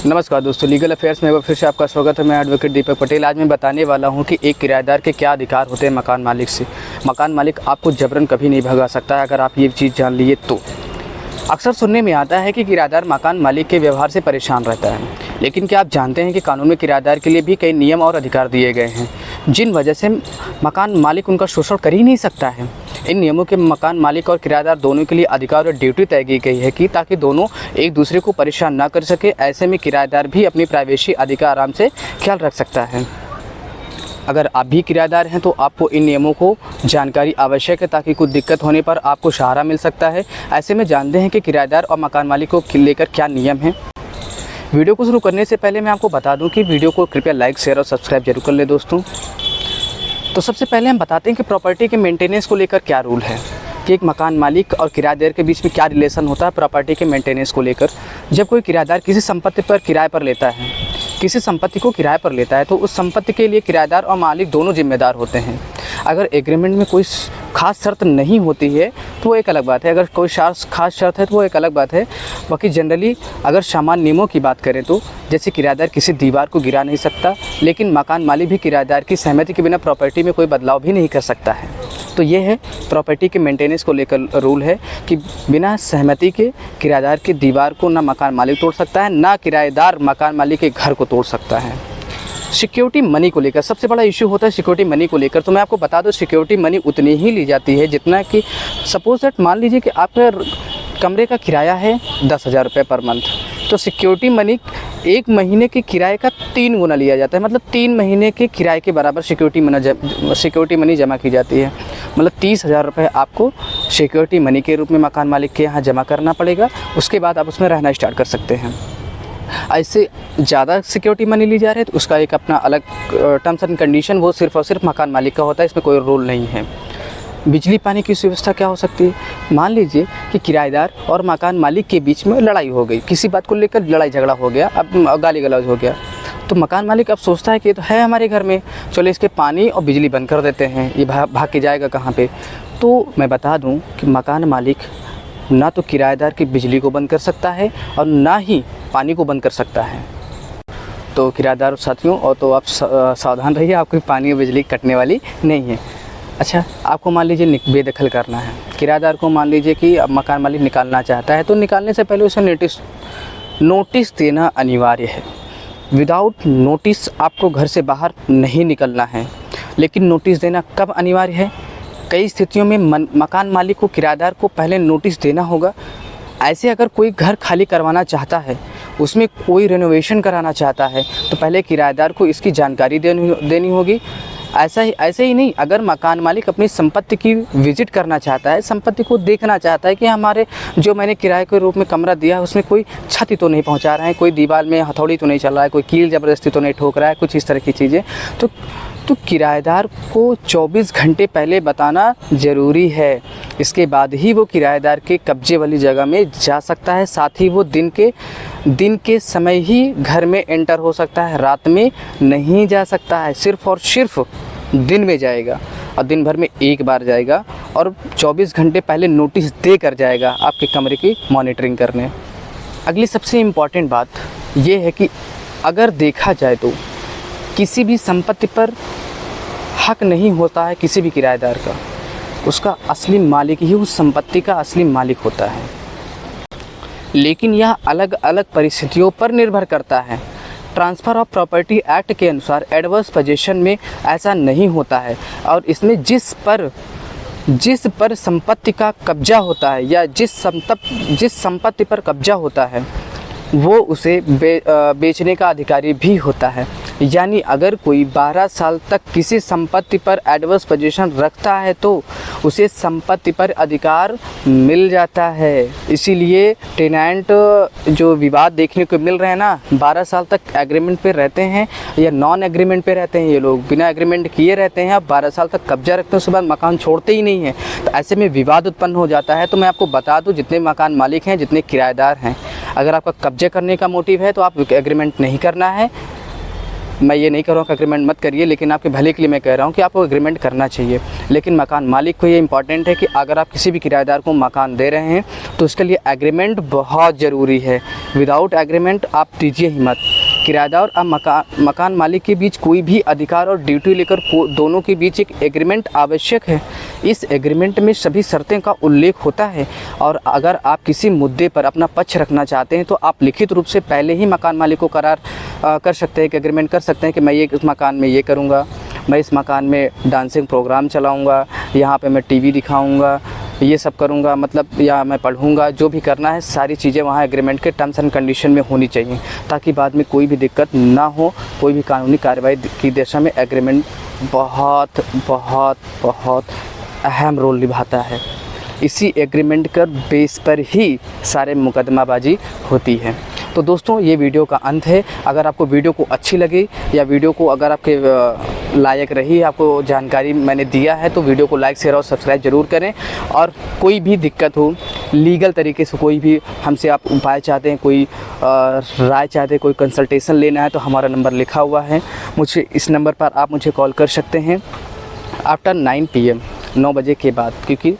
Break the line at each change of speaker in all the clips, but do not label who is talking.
नमस्कार दोस्तों, legal affairs में फिर से आपका स्वागत है। मैं एडवोकेट दीपक पटेल। आज मैं बताने वाला हूं कि एक किराएदार के क्या अधिकार होते हैं मकान मालिक से। मकान मालिक आपको जबरन कभी नहीं भगा सकता है, अगर आप ये चीज़ जान लिए तो। अक्सर सुनने में आता है कि किराएदार मकान मालिक के व्यवहार से परेशान रहता है, लेकिन क्या आप जानते हैं कि कानून में किराएदार के लिए भी कई नियम और अधिकार दिए गए हैं जिन वजह से मकान मालिक उनका शोषण कर ही नहीं सकता है। इन नियमों के मकान मालिक और किराएदार दोनों के लिए अधिकार और ड्यूटी तय की गई है कि ताकि दोनों एक दूसरे को परेशान ना कर सके। ऐसे में किराएदार भी अपनी प्राइवेसी अधिकार आराम से ख्याल रख सकता है। अगर आप भी किराएदार हैं तो आपको इन नियमों को जानकारी आवश्यक है ताकि कुछ दिक्कत होने पर आपको सहारा मिल सकता है। ऐसे में जानते हैं कि किराएदार और मकान मालिक को लेकर क्या नियम हैं। वीडियो को शुरू करने से पहले मैं आपको बता दूं कि वीडियो को कृपया लाइक, शेयर और सब्सक्राइब जरूर कर ले दोस्तों। तो सबसे पहले हम बताते हैं कि प्रॉपर्टी के मेंटेनेंस को लेकर क्या रूल है, कि एक मकान मालिक और किराएदार के बीच में क्या रिलेशन होता है प्रॉपर्टी के मेंटेनेंस को लेकर। जब कोई किराएदार किसी संपत्ति पर किराए पर लेता है, किसी संपत्ति को किराए पर लेता है, तो उस संपत्ति के लिए किराएदार और मालिक दोनों जिम्मेदार होते हैं। अगर एग्रीमेंट में कोई खास शर्त नहीं होती है तो वो एक अलग बात है, अगर कोई खास शर्त है तो वो एक अलग बात है। बाकी जनरली अगर सामान्य नियमों की बात करें तो जैसे किराएदार किसी दीवार को गिरा नहीं सकता, लेकिन मकान मालिक भी किराएदार की सहमति के बिना प्रॉपर्टी में कोई बदलाव भी नहीं कर सकता है। तो ये है प्रॉपर्टी के मेंटेनेंस को लेकर रूल है कि बिना सहमति के किराएदार की दीवार को ना मकान मालिक तोड़ सकता है, ना किराएदार मकान मालिक के घर को तोड़ सकता है। सिक्योरिटी मनी को लेकर सबसे बड़ा इशू होता है सिक्योरिटी मनी को लेकर। तो मैं आपको बता दूं, सिक्योरिटी मनी उतनी ही ली जाती है जितना कि सपोज दैट मान लीजिए कि आपका कमरे का किराया है 10,000 रुपये पर मंथ, तो सिक्योरिटी मनी एक महीने के किराए का 3 गुना लिया जाता है। मतलब 3 महीने के किराए के बराबर सिक्योरिटी मनी जमा की जाती है। मतलब 30,000 रुपये आपको सिक्योरिटी मनी के रूप में मकान मालिक के यहाँ जमा करना पड़ेगा। उसके बाद आप उसमें रहना स्टार्ट कर सकते हैं। ऐसे ज़्यादा सिक्योरिटी मनी ली जा रही है तो उसका एक अपना अलग टर्म्स एंड कंडीशन, वो सिर्फ और सिर्फ मकान मालिक का होता है, इसमें कोई रूल नहीं है। बिजली पानी की सुव्यवस्था क्या हो सकती है? मान लीजिए कि किराएदार और मकान मालिक के बीच में लड़ाई हो गई, किसी बात को लेकर लड़ाई झगड़ा हो गया, अब गाली गलौज हो गया, तो मकान मालिक अब सोचता है कि ये तो है हमारे घर में, चलो इसके पानी और बिजली बंद कर देते हैं, ये भाग के जाएगा कहाँ पे। तो मैं बता दूं कि मकान मालिक ना तो किराएदार की बिजली को बंद कर सकता है और ना ही पानी को बंद कर सकता है। तो किराएदार साथियों, और तो आप सावधान रहिए, आपकी पानी और बिजली कटने वाली नहीं है। अच्छा, आपको मान लीजिए बेदखल करना है, किराएदार को मान लीजिए कि अब मकान मालिक निकालना चाहता है, तो निकालने से पहले उसे नोटिस देना अनिवार्य है। विदाउट नोटिस आपको घर से बाहर नहीं निकलना है। लेकिन नोटिस देना कब अनिवार्य है? कई स्थितियों में मकान मालिक को किराएदार को पहले नोटिस देना होगा। ऐसे अगर कोई घर खाली करवाना चाहता है, उसमें कोई रेनोवेशन कराना चाहता है, तो पहले किराएदार को इसकी जानकारी देनी होगी। ऐसे ही नहीं, अगर मकान मालिक अपनी संपत्ति की विजिट करना चाहता है, संपत्ति को देखना चाहता है कि हमारे जो मैंने किराए के रूप में कमरा दिया है उसमें कोई क्षति तो नहीं पहुंचा रहा है, कोई दीवार में हथौड़ी तो नहीं चल रहा है, कोई कील ज़बरदस्ती तो नहीं ठोक रहा है, कुछ इस तरह की चीज़ें, तो किराएदार को 24 घंटे पहले बताना ज़रूरी है। इसके बाद ही वो किराएदार के कब्जे वाली जगह में जा सकता है। साथ ही वो दिन के समय ही घर में एंटर हो सकता है, रात में नहीं जा सकता है। सिर्फ़ और सिर्फ दिन में जाएगा और दिन भर में एक बार जाएगा और 24 घंटे पहले नोटिस दे कर जाएगा आपके कमरे की मॉनिटरिंग करने। अगली सबसे इम्पॉर्टेंट बात ये है कि अगर देखा जाए तो किसी भी संपत्ति पर हक नहीं होता है किसी भी किराएदार का, उसका असली मालिक ही उस संपत्ति का असली मालिक होता है। लेकिन यह अलग अलग परिस्थितियों पर निर्भर करता है। ट्रांसफ़र ऑफ प्रॉपर्टी एक्ट के अनुसार एडवर्स पोजीशन में ऐसा नहीं होता है, और इसमें जिस पर संपत्ति का कब्जा होता है या जिस संपत्ति पर कब्जा होता है वो उसे बेचने का अधिकारी भी होता है। यानी अगर कोई 12 साल तक किसी संपत्ति पर एडवर्स पोजीशन रखता है तो उसे संपत्ति पर अधिकार मिल जाता है। इसीलिए टेनेंट जो विवाद देखने को मिल रहे हैं ना, 12 साल तक एग्रीमेंट पे रहते हैं या नॉन एग्रीमेंट पे रहते हैं, ये लोग बिना एग्रीमेंट किए रहते हैं, अब 12 साल तक कब्जा रखते हैं, उसके बाद मकान छोड़ते ही नहीं हैं, तो ऐसे में विवाद उत्पन्न हो जाता है। तो मैं आपको बता दूं, जितने मकान मालिक हैं, जितने किराएदार हैं, अगर आपका कब्जे करने का मोटिव है तो आप एग्रीमेंट नहीं करना है। मैं ये नहीं कह रहा हूँ कि एग्रीमेंट मत करिए, लेकिन आपके भले के लिए मैं कह रहा हूँ कि आपको एग्रीमेंट करना चाहिए। लेकिन मकान मालिक को ये इंपॉर्टेंट है कि अगर आप किसी भी किराएदार को मकान दे रहे हैं तो उसके लिए एग्रीमेंट बहुत ज़रूरी है। विदाउट एग्रीमेंट आप दीजिए ही मत। किराएदार और मकान मालिक के बीच कोई भी अधिकार और ड्यूटी लेकर दोनों के बीच एक एग्रीमेंट आवश्यक है। इस एग्रीमेंट में सभी शर्तें का उल्लेख होता है, और अगर आप किसी मुद्दे पर अपना पक्ष रखना चाहते हैं तो आप लिखित रूप से पहले ही मकान मालिक को करार कर सकते हैं कि एग्रीमेंट कर सकते हैं कि मैं ये इस मकान में ये करूँगा, मैं इस मकान में डांसिंग प्रोग्राम चलाऊँगा, यहाँ पे मैं टीवी दिखाऊँगा, ये सब करूँगा, मतलब या मैं पढ़ूँगा, जो भी करना है सारी चीज़ें वहाँ एग्रीमेंट के टर्म्स एंड कंडीशन में होनी चाहिए, ताकि बाद में कोई भी दिक्कत ना हो। कोई भी कानूनी कार्रवाई की दिशा में एग्रीमेंट बहुत बहुत बहुत अहम रोल निभाता है। इसी एग्रीमेंट के बेस पर ही सारे मुकदमाबाजी होती है। तो दोस्तों, ये वीडियो का अंत है। अगर आपको वीडियो को अच्छी लगी या वीडियो को अगर आपके लायक रही, आपको जानकारी मैंने दिया है, तो वीडियो को लाइक शेयर और सब्सक्राइब ज़रूर करें। और कोई भी दिक्कत हो, लीगल तरीके से कोई भी हमसे आप उपाय चाहते हैं, कोई राय चाहते हैं, कोई कंसल्टेशन लेना है, तो हमारा नंबर लिखा हुआ है, मुझे इस नंबर पर आप मुझे कॉल कर सकते हैं आफ्टर 9 PM, 9 बजे के बाद, क्योंकि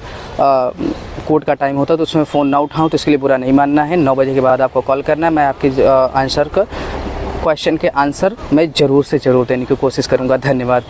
कोर्ट का टाइम होता है तो उसमें फ़ोन ना उठाऊं तो इसके लिए बुरा नहीं मानना है। 9 बजे के बाद आपको कॉल करना है। मैं आपके क्वेश्चन के आंसर मैं ज़रूर से ज़रूर देने की कोशिश करूँगा। धन्यवाद।